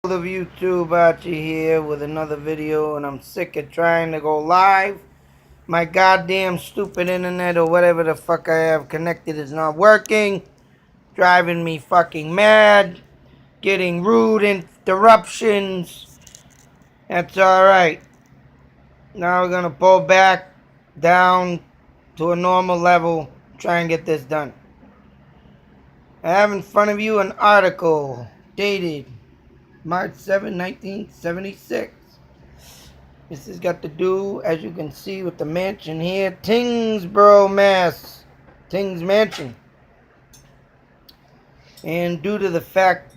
Of YouTube Archie here with another video, and I'm sick of trying to go live. My goddamn stupid internet or whatever the fuck I have connected is not working, driving me fucking mad, getting rude interruptions. That's alright. Now we're gonna pull back down to a normal level, try and get this done. I have in front of you an article dated March 7, 1976. This has got to do, as you can see, with the mansion here, Tyngsboro, Mass. Tyngs Mansion. And due to the fact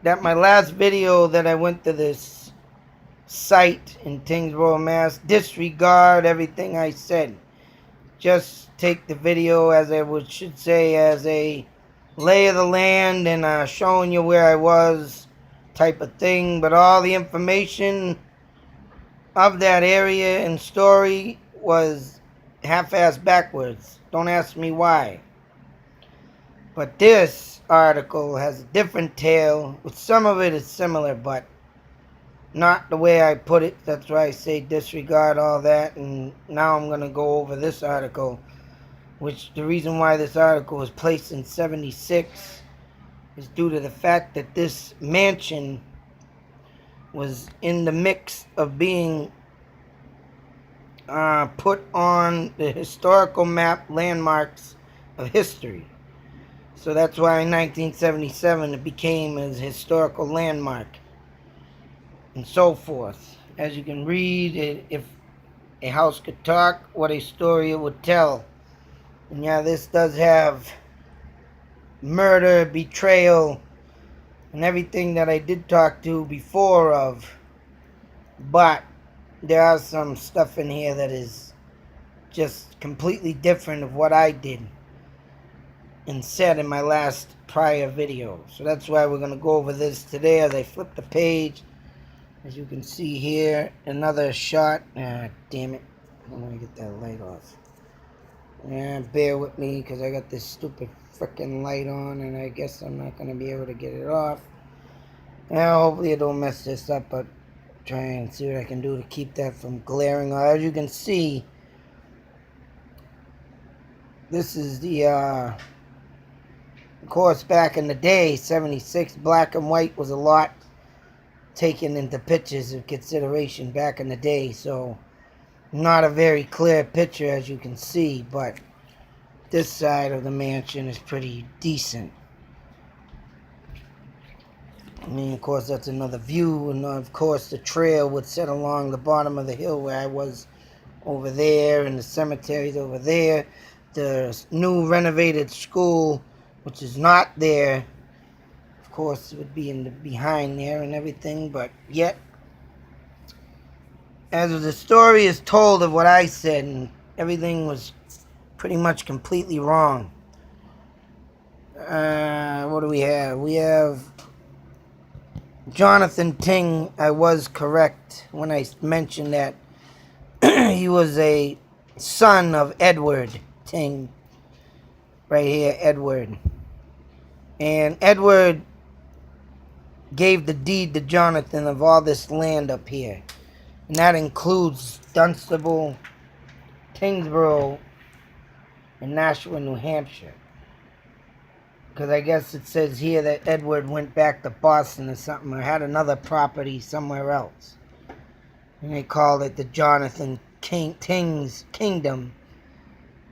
that my last video that I went to this site in Tyngsboro, Mass, disregard everything I said. Just take the video as I should say as a lay of the land and showing you where I was type of thing. But all the information of that area and story was half-assed backwards. Don't ask me why. But this article has a different tale. Some of it is similar, but not the way I put it. That's why I say disregard all that. And now I'm going to go over this article, which the reason why this article was placed in 76 is due to the fact that this mansion was in the mix of being put on the historical map landmarks of history. So that's why in 1977 it became a historical landmark and so forth. As you can read, if a house could talk, what a story it would tell. And yeah, this does have murder, betrayal, and everything that I did talk to before of. But there are some stuff in here that is just completely different of what I did and said in my last prior video. So that's why we're going to go over this today as I flip the page. As you can see here, another shot. Damn it. Let me get that light off. Yeah, bear with me because I got this stupid freaking light on and I guess I'm not going to be able to get it off. Now, hopefully it don't mess this up, but try and see what I can do to keep that from glaring. As you can see, this is the, of course, back in the day, 76, black and white was a lot taken into pictures of consideration back in the day, so not a very clear picture as you can see, but this side of the mansion is pretty decent. I mean, of course, that's another view, and of course the trail would set along the bottom of the hill where I was over there, and the cemetery's over there. The new renovated school, which is not there, of course, would be in the behind there and everything, but yet, as the story is told of what I said, and everything was pretty much completely wrong. What do we have? We have Jonathan Tyng. I was correct when I mentioned that he was a son of Edward Tyng. Right here, Edward. And Edward gave the deed to Jonathan of all this land up here. And that includes Dunstable, Tyngsboro, and Nashua, New Hampshire. Because I guess it says here that Edward went back to Boston or something, or had another property somewhere else. And they called it the Jonathan Tyngs Kingdom.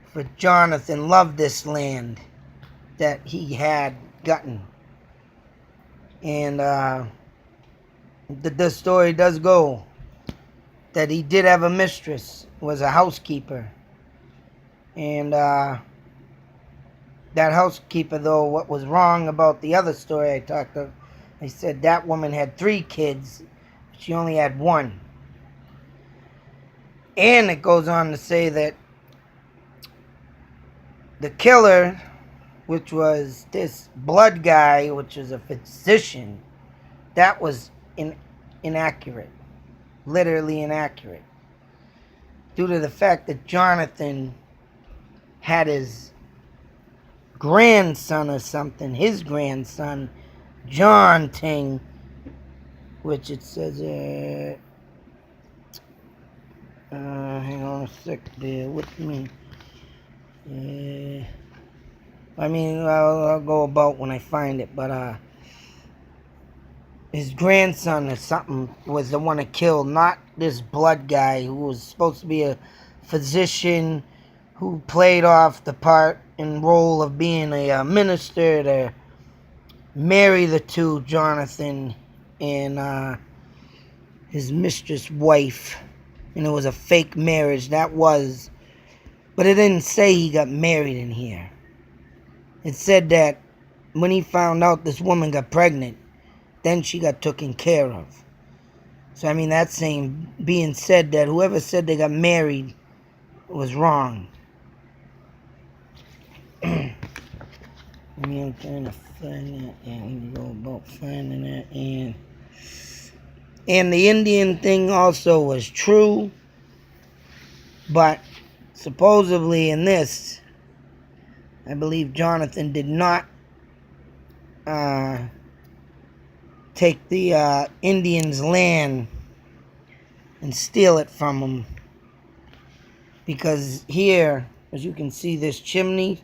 For Jonathan loved this land that he had gotten. And the story does go that he did have a mistress, was a housekeeper. And that housekeeper, though, what was wrong about the other story I talked of, they said that woman had 3 kids, but she only had 1. And it goes on to say that the killer, which was this blood guy, which was a physician, that was inaccurate. Literally inaccurate. Due to the fact that Jonathan had his grandson or something, his grandson, John Tyng, which it says, hang on a sec, bear with me. I mean, I'll go about when I find it, but his grandson or something was the one that killed, not this blood guy who was supposed to be a physician who played off the part and role of being a minister to marry the two, Jonathan and his mistress wife. And it was a fake marriage. That was, but it didn't say he got married in here. It said that when he found out this woman got pregnant, then she got taken care of. So I mean, that's saying, being said, that whoever said they got married was wrong. I mean, I'm trying to find that, and go about finding that, and the Indian thing also was true, but supposedly in this, I believe Jonathan did not take the Indians' land and steal it from them, because here, as you can see, this chimney,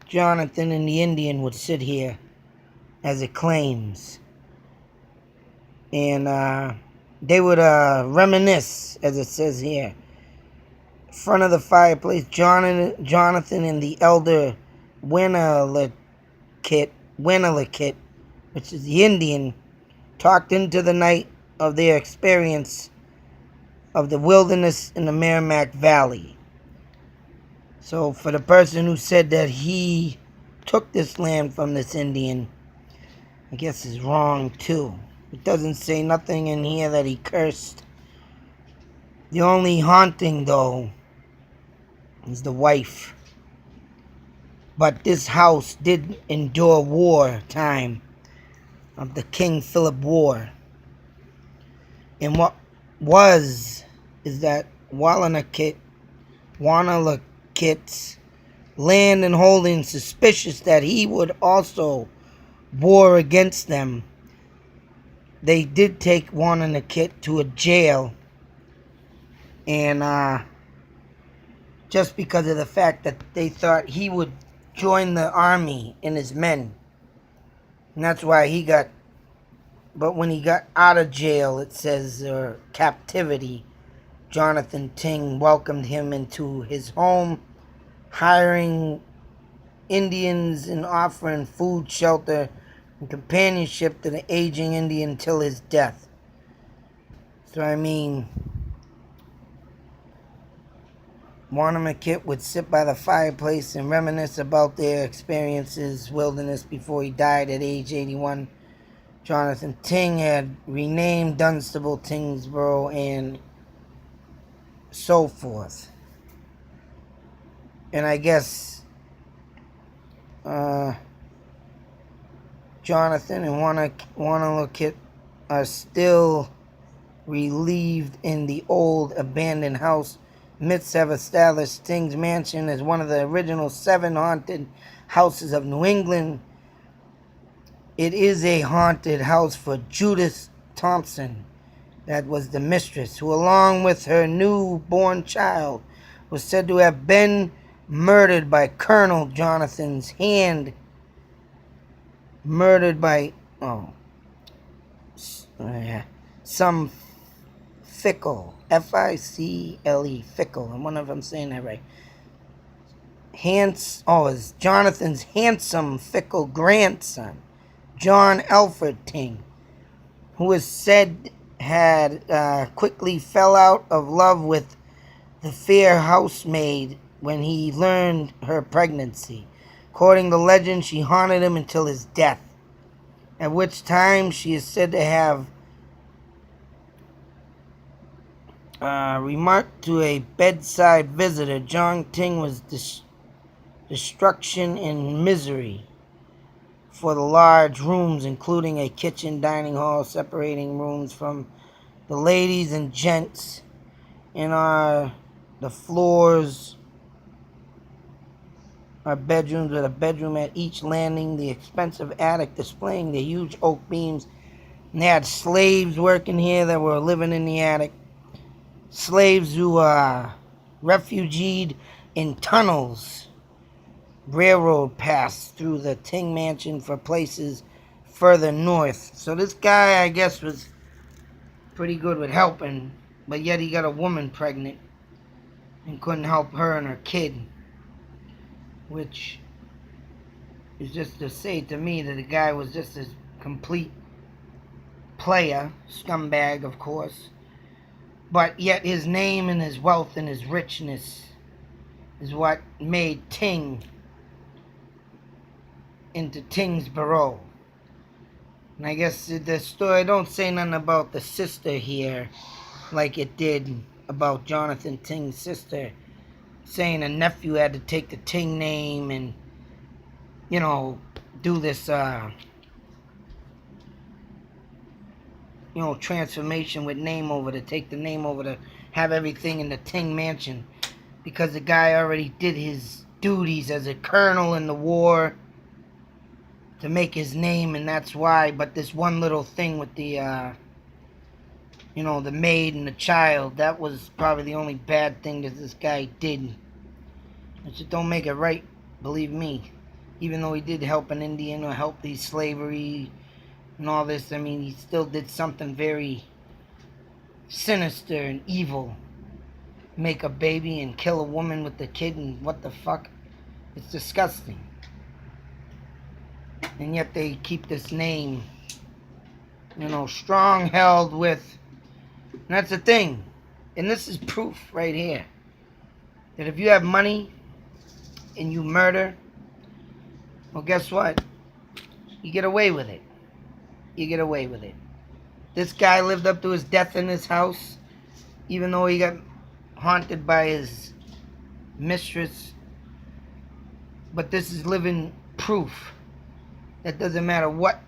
Jonathan and the Indian would sit here, as it claims, and they would reminisce, as it says here. Front of the fireplace, Jonathan and the elder Winnelikit, which is the Indian, talked into the night of their experience of the wilderness in the Merrimack Valley. So for the person who said that he took this land from this Indian, I guess is wrong too. It doesn't say nothing in here that he cursed. The only haunting, though, is the wife. But this house did endure war time of the King Philip War. And what is that Winnelikit's land and holding, suspicious that he would also war against them. They did take Winnelikit to a jail, and just because of the fact that they thought he would join the army and his men. And that's why he got, but when he got out of jail, it says, captivity, Jonathan Tyngs welcomed him into his home, hiring Indians and offering food, shelter, and companionship to the aging Indian till his death. So I mean, Winnelikit would sit by the fireplace and reminisce about their experiences wilderness before he died at age 81. Jonathan Tyngs had renamed Dunstable, Tyngsboro, and so forth. And I guess Jonathan and Winnelikit are still relieved in the old abandoned house. Myths have established Tyngs Mansion as one of the original 7 haunted houses of New England. It is a haunted house for Judith Thompson, that was the mistress, who along with her newborn child was said to have been murdered by Colonel Jonathan's hand. Murdered by, some Fickle, Ficle, Fickle. I wonder if I'm saying that right. Is Jonathan's handsome, fickle grandson, John Alfred Tyngs, who is said had quickly fell out of love with the fair housemaid when he learned her pregnancy. According to legend, she haunted him until his death, at which time she is said to have remarked to a bedside visitor, John Tyngs was destruction and misery for the large rooms, including a kitchen, dining hall, separating rooms from the ladies and gents, and the floors are bedrooms with a bedroom at each landing, the expensive attic displaying the huge oak beams And they had slaves working here that were living in the attic. Slaves who refugeed in tunnels. Railroad passed through the Ting mansion for places further north. So this guy, I guess, was pretty good with helping, but yet he got a woman pregnant and couldn't help her and her kid, which is just to say to me that the guy was just a complete player, scumbag, of course, but yet his name and his wealth and his richness is what made Ting into Tyngsboro. And I guess the story don't say nothing about the sister here like it did about Jonathan Tyng's sister, saying a nephew had to take the Ting name and, you know, do this, transformation with name over, to take the name over, to have everything in the Ting mansion, because the guy already did his duties as a colonel in the war to make his name, and that's why. But this one little thing with the, the maid and the child, that was probably the only bad thing that this guy did. It just don't make it right, believe me. Even though he did help an Indian or help these slavery and all this, I mean, he still did something very sinister and evil. Make a baby and kill a woman with the kid, and what the fuck? It's disgusting. And yet they keep this name, strong held with. And that's the thing. And this is proof right here. That if you have money and you murder, well, guess what? You get away with it. You get away with it. This guy lived up to his death in his house, even though he got haunted by his mistress. But this is living proof that doesn't matter what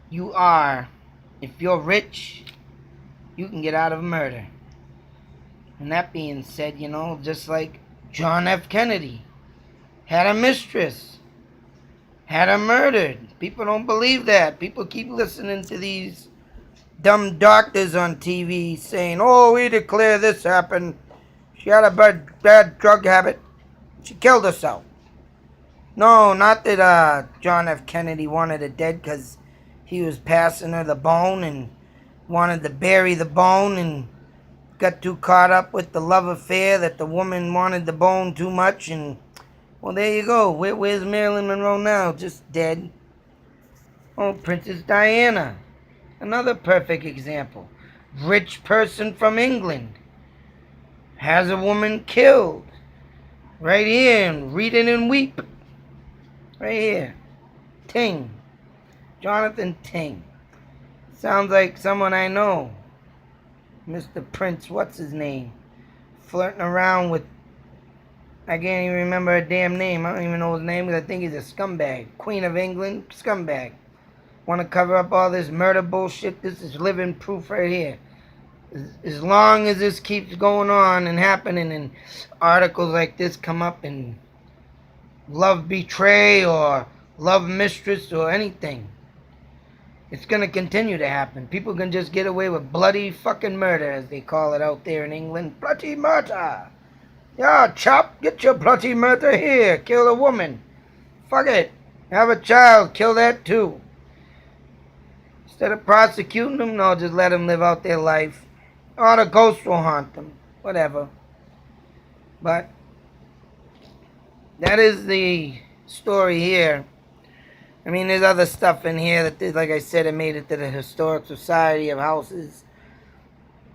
you are, if you're rich, you can get out of murder. And that being said, just like John F. Kennedy had a mistress, had her murdered. People don't believe that. People keep listening to these dumb doctors on TV saying, oh, we declare this happened. She had a bad drug habit. She killed herself. No, not that John F. Kennedy wanted her dead because he was passing her the bone and wanted to bury the bone, and got too caught up with the love affair that the woman wanted the bone too much. And, well, there you go. Where's Marilyn Monroe now? Just dead. Oh, Princess Diana. Another perfect example. Rich person from England has a woman killed. Right here, and read it and weep. Right here. Ting. Jonathan Ting. Sounds like someone I know. Mr. Prince, what's his name? Flirting around with, I can't even remember her damn name. I don't even know his name because I think he's a scumbag. Queen of England, scumbag. Want to cover up all this murder bullshit? This is living proof right here. As long as this keeps going on and happening, and articles like this come up, and love betray or love mistress or anything, it's going to continue to happen. People can just get away with bloody fucking murder, as they call it out there in England. Bloody murder. Yeah, chop, get your bloody murder here. Kill a woman. Fuck it. Have a child, kill that too. Instead of prosecuting them, no, just let them live out their life. Or the ghost will haunt them. Whatever. But that is the story here. I mean, there's other stuff in here that, like I said, it made it to the Historic Society of Houses.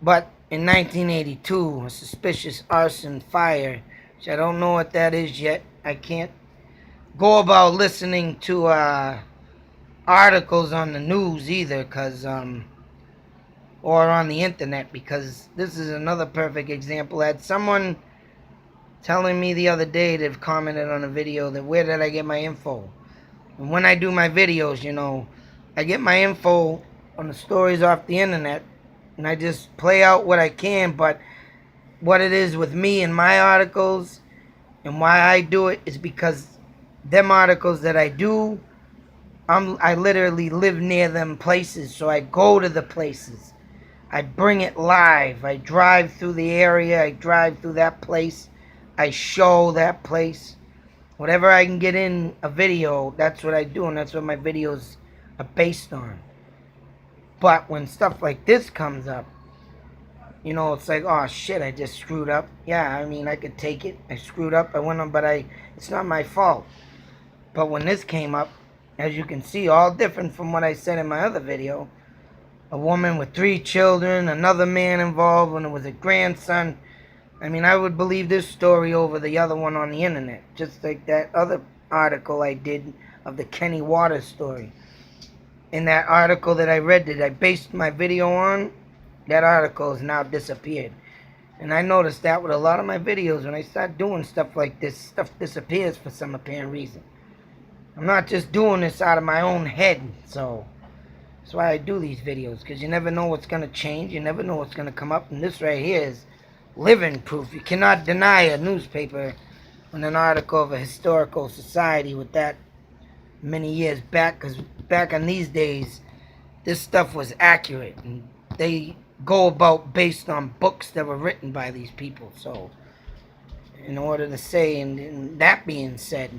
But in 1982, a suspicious arson fire, which I don't know what that is yet. I can't go about listening to articles on the news either, or on the internet, because this is another perfect example. I had someone telling me the other day, they've commented on a video, that where did I get my info? And when I do my videos, I get my info on the stories off the internet, and I just play out what I can. But what it is with me and my articles, and why I do it, is because them articles that I do I literally live near them places, so I go to the places. I bring it live. I drive through the area. I drive through that place. I show that place. Whatever I can get in a video, that's what I do, and that's what my videos are based on. But when stuff like this comes up, it's like, oh shit, I just screwed up. Yeah, I mean, I could take it. I screwed up. I went on, but it's not my fault. But when this came up, as you can see, all different from what I said in my other video. A woman with 3 children, another man involved when it was a grandson. I mean, I would believe this story over the other one on the internet. Just like that other article I did of the Kenny Waters story. In that article that I read that I based my video on, that article has now disappeared. And I noticed that with a lot of my videos. When I start doing stuff like this, stuff disappears for some apparent reason. I'm not just doing this out of my own head, so that's why I do these videos, because you never know what's going to change, you never know what's going to come up, and this right here is living proof. You cannot deny a newspaper on an article of a historical society with that many years back, because back in these days, this stuff was accurate, and they go about based on books that were written by these people. So in order to say, and that being said,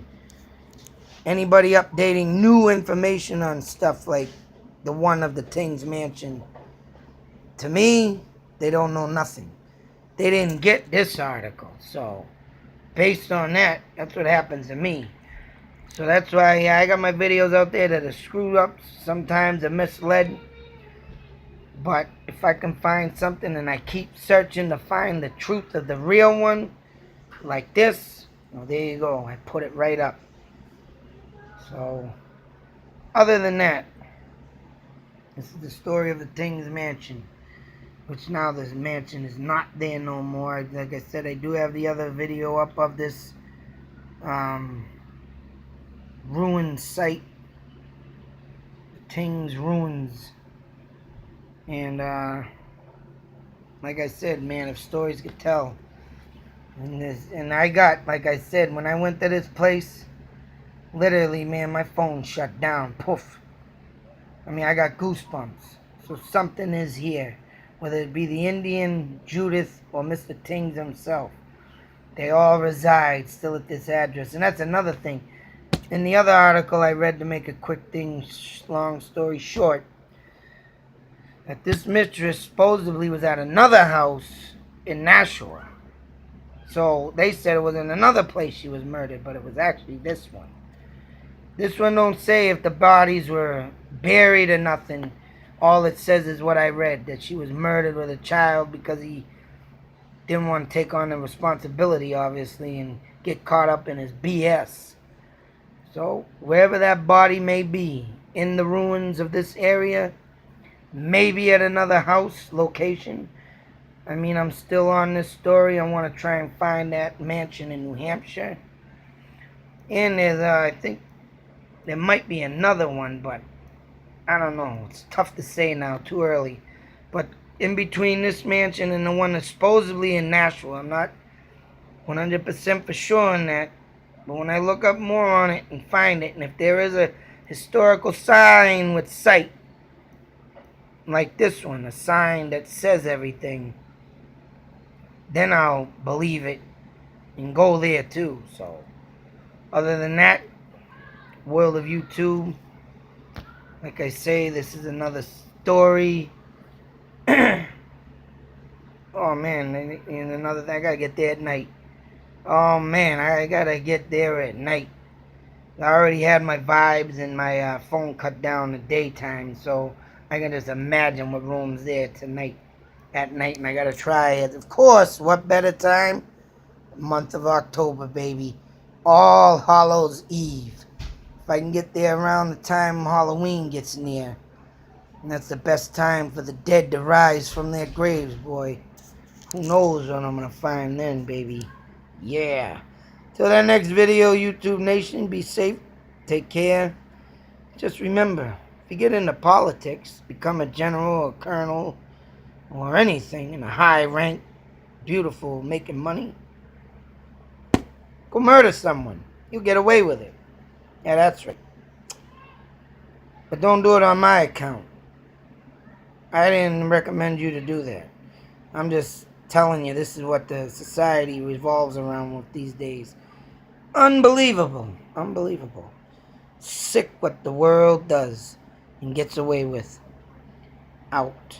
anybody updating new information on stuff like the one of the Tyngs mansion, to me, they don't know nothing. They didn't get this article. So based on that, that's what happens to me. So that's why I got my videos out there that are screwed up. Sometimes they're misled. But if I can find something and I keep searching to find the truth of the real one, like this, well, there you go. I put it right up. So, other than that, this is the story of the Tyngs mansion. Which now this mansion is not there no more. Like I said, I do have the other video up of this ruined site. Tyngs ruins. And like I said, man, if stories could tell. And I got, like I said, when I went to this place, literally, man, my phone shut down. Poof. I mean, I got goosebumps. So something is here. Whether it be the Indian, Judith, or Mr. Tyngs himself. They all reside still at this address. And that's another thing. In the other article I read, to make a quick thing, long story short, that this mistress supposedly was at another house in Nashua. So they said it was in another place she was murdered, but it was actually this one. This one don't say if the bodies were buried or nothing. All it says is what I read, that she was murdered with a child because he didn't want to take on the responsibility, obviously, and get caught up in his BS. So, wherever that body may be, in the ruins of this area, maybe at another house location. I mean, I'm still on this story. I want to try and find that mansion in New Hampshire. And there's, I think, there might be another one, but I don't know. It's tough to say now, too early. But in between this mansion and the one that's supposedly in Nashville, I'm not 100% for sure on that. But when I look up more on it and find it, and if there is a historical sign with site, like this one, a sign that says everything, then I'll believe it and go there too. So, other than that, world of YouTube, like I say, this is another story. Oh man, and another thing, I gotta get there at night. Oh man, I gotta get there at night. I already had my vibes and my phone cut down the daytime, so I can just imagine what room's there tonight, at night, and I gotta try it. Of course, what better time? Month of October, baby. All Hallows Eve. If I can get there around the time Halloween gets near. And that's the best time for the dead to rise from their graves, boy. Who knows what I'm gonna find then, baby. Yeah. Till that next video, YouTube Nation, be safe. Take care. Just remember, if you get into politics, become a general or colonel or anything in a high rank, beautiful, making money, go murder someone. You'll get away with it. Yeah, that's right. But don't do it on my account. I didn't recommend you to do that. I'm just telling you, this is what the society revolves around with these days. Unbelievable. Unbelievable. Sick what the world does and gets away with. Out.